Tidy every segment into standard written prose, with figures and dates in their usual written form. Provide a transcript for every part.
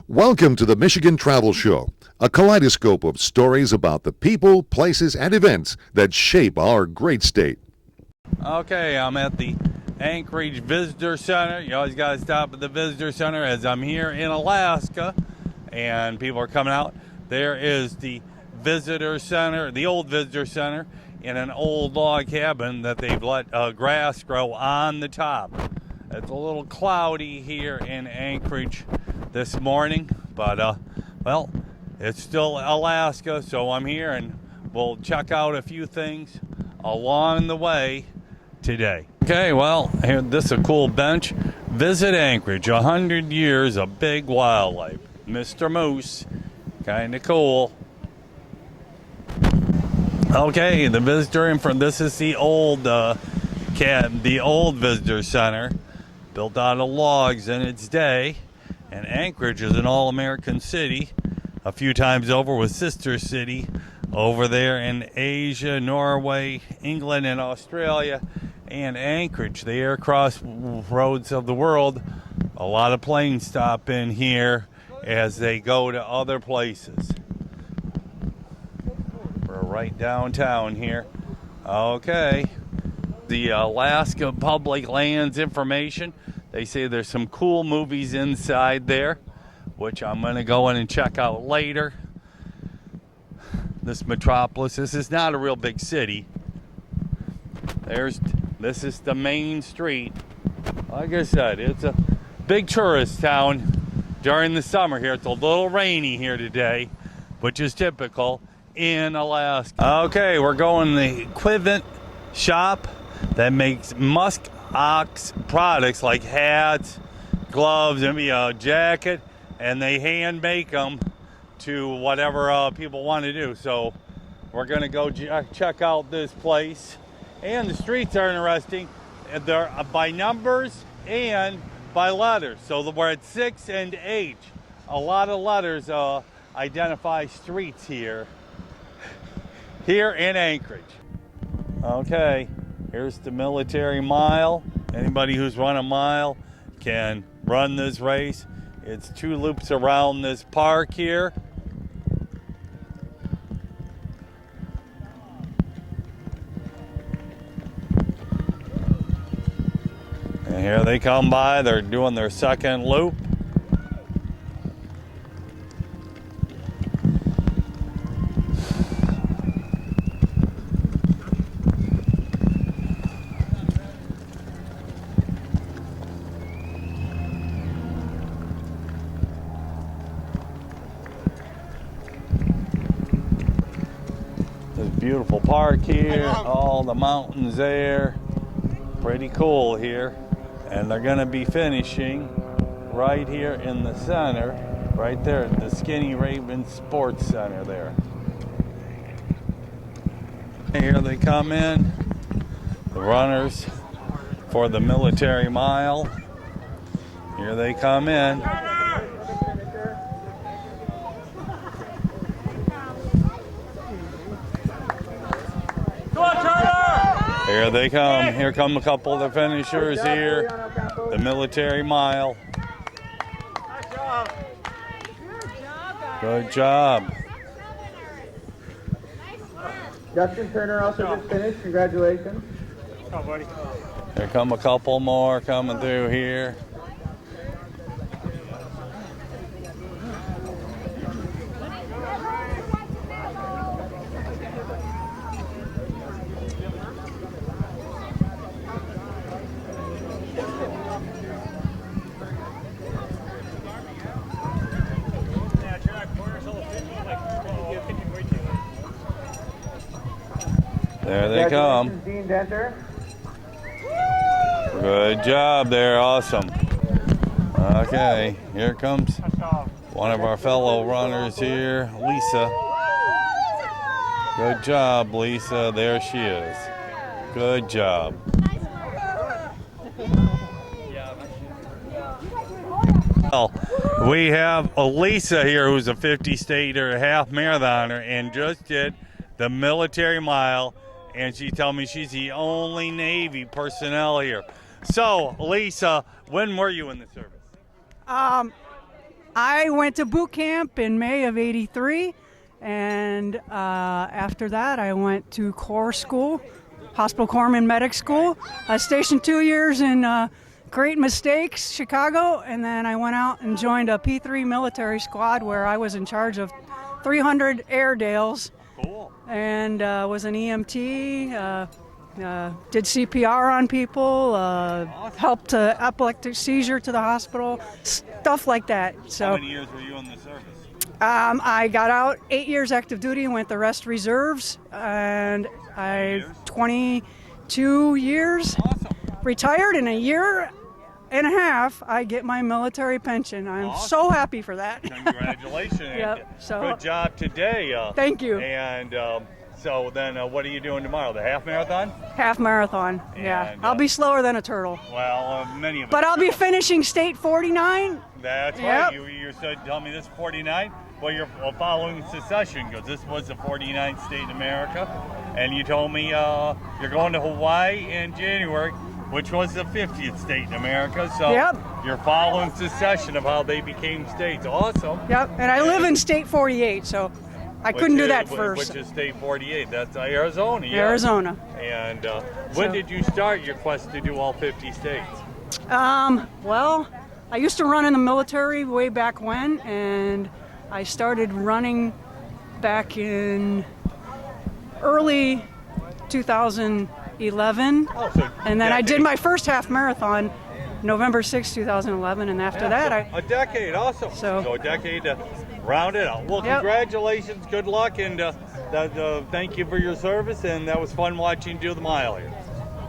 Welcome to the Michigan Travel Show, a kaleidoscope of stories about the people, places, and events that shape our great state. Okay, I'm at the Anchorage Visitor Center. You always got to stop at the Visitor Center as I'm here in Alaska and people are coming out. There is the Visitor Center, the old Visitor Center, in an old log cabin that they've let grass grow on the top. It's a little cloudy here in Anchorage this morning, but well, it's still Alaska, so I'm here and we'll check out a few things along the way today. Okay, well, here, this is a cool bench. Visit Anchorage, 100 years of big wildlife. Mr. Moose, kind of cool. Okay, the visitor in front. This is the old the old visitor center, built out of logs in its day. And Anchorage is an all-American city, a few times over with sister city over there in Asia, Norway, England, and Australia. And Anchorage, the air crossroads of the world. A lot of planes stop in here as they go to other places. We're right downtown here. Okay, the Alaska Public Lands information. They say there's some cool movies inside there, which I'm going to go in and check out later. This metropolis, this is not a real big city. This is the main street. Like I said, it's a big tourist town during the summer here. It's a little rainy here today, which is typical in Alaska. Okay, we're going to the equipment shop that makes musk ox products like hats, gloves, and maybe a jacket, and they hand make them to whatever people want to do. So we're going to go check out this place. And the streets are interesting. They're by numbers and by letters. So we're at 6 and 8. A lot of letters identify streets here in Anchorage. Okay, here's the military mile. Anybody who's run a mile can run this race. It's 2 loops around this park here. And here they come by. They're doing their second loop. This beautiful park here, all the mountains there. Pretty cool here. And they're going to be finishing right here in the center, right there at the Skinny Raven Sports Center there. Here they come in, the runners for the military mile. Here they come in. Here they come. Here come a couple of the finishers here. The military mile. Good job. Justin Turner also just finished. Congratulations. Oh, buddy. Here come a couple more coming through here. There they come. Dean Denter. Good job there, awesome. Okay, here comes one of our fellow runners here, Lisa. Good job, Lisa. There she is. Good job. Well, we have Lisa here, who's a 50-stater, half marathoner, and just did the military mile. And she told me she's the only Navy personnel here. So, Lisa, when were you in the service? I went to boot camp in May of '83, and after that I went to Corps School, Hospital Corpsman Medic School. I stationed 2 years in Great Mistakes, Chicago, and then I went out and joined a P3 military squad where I was in charge of 300 Airedales. Cool. And was an EMT, did CPR on people, helped epileptic seizure to the hospital, stuff like that. So, how many years were you in the service? I got out 8 years active duty and went the rest reserves, and I 22 years. Awesome. Retired in a year and a half. I get my military pension. I'm Awesome. so happy for that. Congratulations. Yep, so- good job today. Thank you. And so then what are you doing tomorrow? The half marathon? Half marathon. Yeah, And, I'll be slower than a turtle. Well, many of us. But I'll be finishing state 49. That's Yep. right. You said, tell me this 49. Well, you're following secession because this was the 49th state in America. And you told me you're going to Hawaii in January, which was the 50th state in America. So Yep. you're following secession of how they became states. Awesome. Yep, and I live in state 48, so I couldn't do that first. Which is state 48. That's Arizona. Yeah. Arizona. And when So- did you start your quest to do all 50 states? Well, I used to run in the military way back when, and I started running back in early 2011. Oh, so And then I did decade. my first half marathon November 6, 2011, and after that a decade, awesome. So- a decade to round it out. Well, Yep. congratulations, good luck, and thank you for your service, and that was fun watching you do the mile here.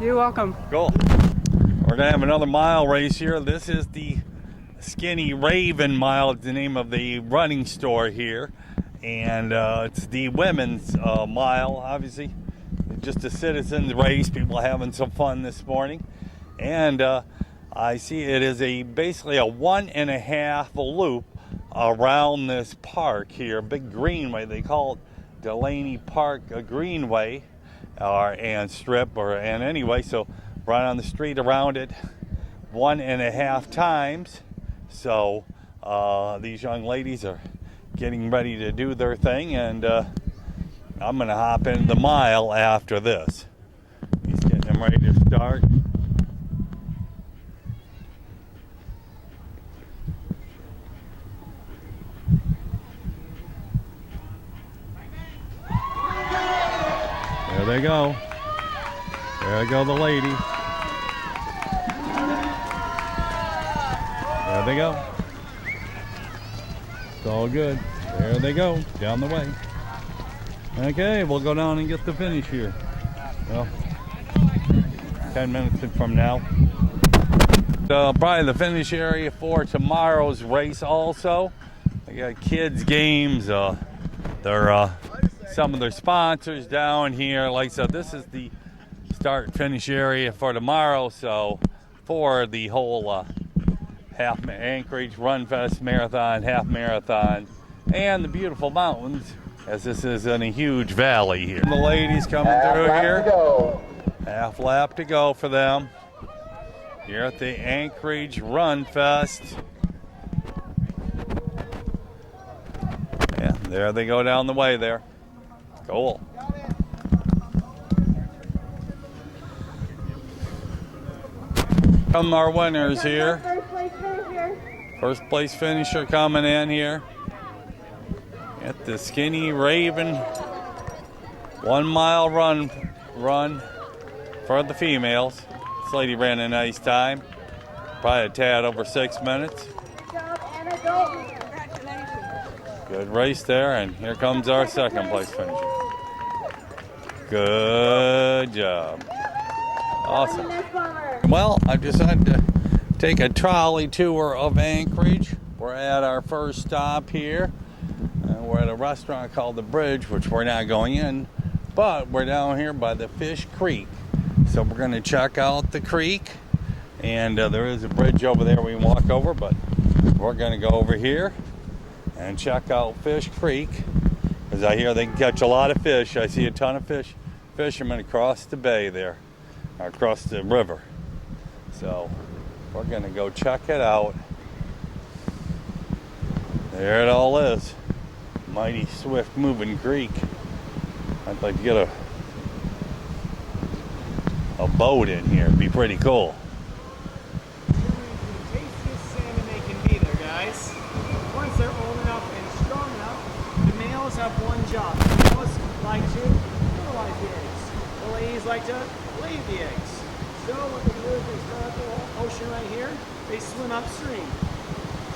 You're welcome. Cool. We're gonna have another mile race here. This is the Skinny Raven Mile. It's the name of the running store here, and it's the women's mile. Obviously, just a citizens race. People having some fun this morning, and I see it is basically a 1.5 loop around this park here, big greenway. They call it Delaney Park Greenway, and strip, and anyway, so run on the street around it 1.5 times. So these young ladies are getting ready to do their thing, and I'm gonna hop into the mile after this. He's getting them ready to start. There they go. There go the ladies. There they go. It's all good. There they go, down the way. Okay, we'll go down and get the finish here. Well, 10 minutes from now. Probably the finish area for tomorrow's race also. They got kids games. Some of their sponsors down here. Like I said, this is the start finish area for tomorrow. So for the whole half Anchorage Run Fest marathon, half marathon, and the beautiful mountains, as this is in a huge valley here. The ladies coming through here. Half lap to go for them. Here at the Anchorage Run Fest. Yeah, there they go down the way there. Cool. Come our winners here. First place finisher coming in here at the Skinny Raven 1 mile run for the females. This lady ran a nice time, probably a tad over 6 minutes. Good race there, and here comes our second place finisher. Good job. Awesome. Well, I've decided to take a trolley tour of Anchorage. We're at our first stop here. We're at a restaurant called The Bridge, which we're not going in, but we're down here by the Fish Creek. So we're going to check out the creek, and there is a bridge over there we can walk over, but we're going to go over here and check out Fish Creek, because I hear they can catch a lot of fish. I see a ton of fishermen across the bay there, or across the river. So we're going to go check it out. there it all is. Mighty swift moving creek. I'd like to get a boat in here. It'd be pretty cool. Tastiest salmon they can be there, guys. Once they're old enough and strong enough, the males have one job. The males like to fertilize the eggs. The ladies like to lay the eggs. So what they do is they start up the ocean right here. They swim upstream.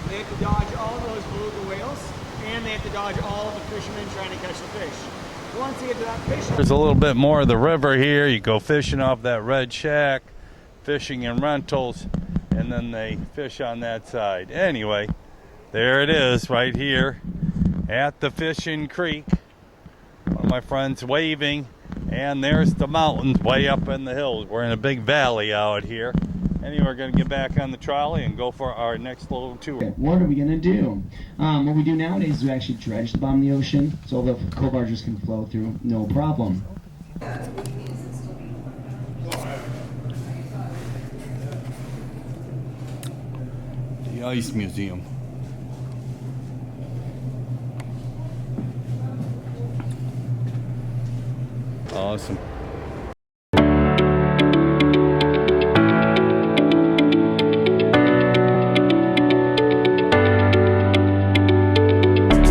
They have to dodge all those beluga whales, and they have to dodge all the fishermen trying to catch the fish. Once they get to that fish, There's a little bit more of the river here. You go fishing off that red shack, fishing and rentals, and then they fish on that side. Anyway, there it is right here at the fishing creek. One of my friends waving, and there's the mountains way up in the hills. We're in a big valley out here. Anyway, we're going to get back on the trolley and go for our next little tour. What are we going to do? What we do nowadays is we actually dredge the bottom of the ocean so the coal barges can flow through, no problem. The Ice Museum. Awesome.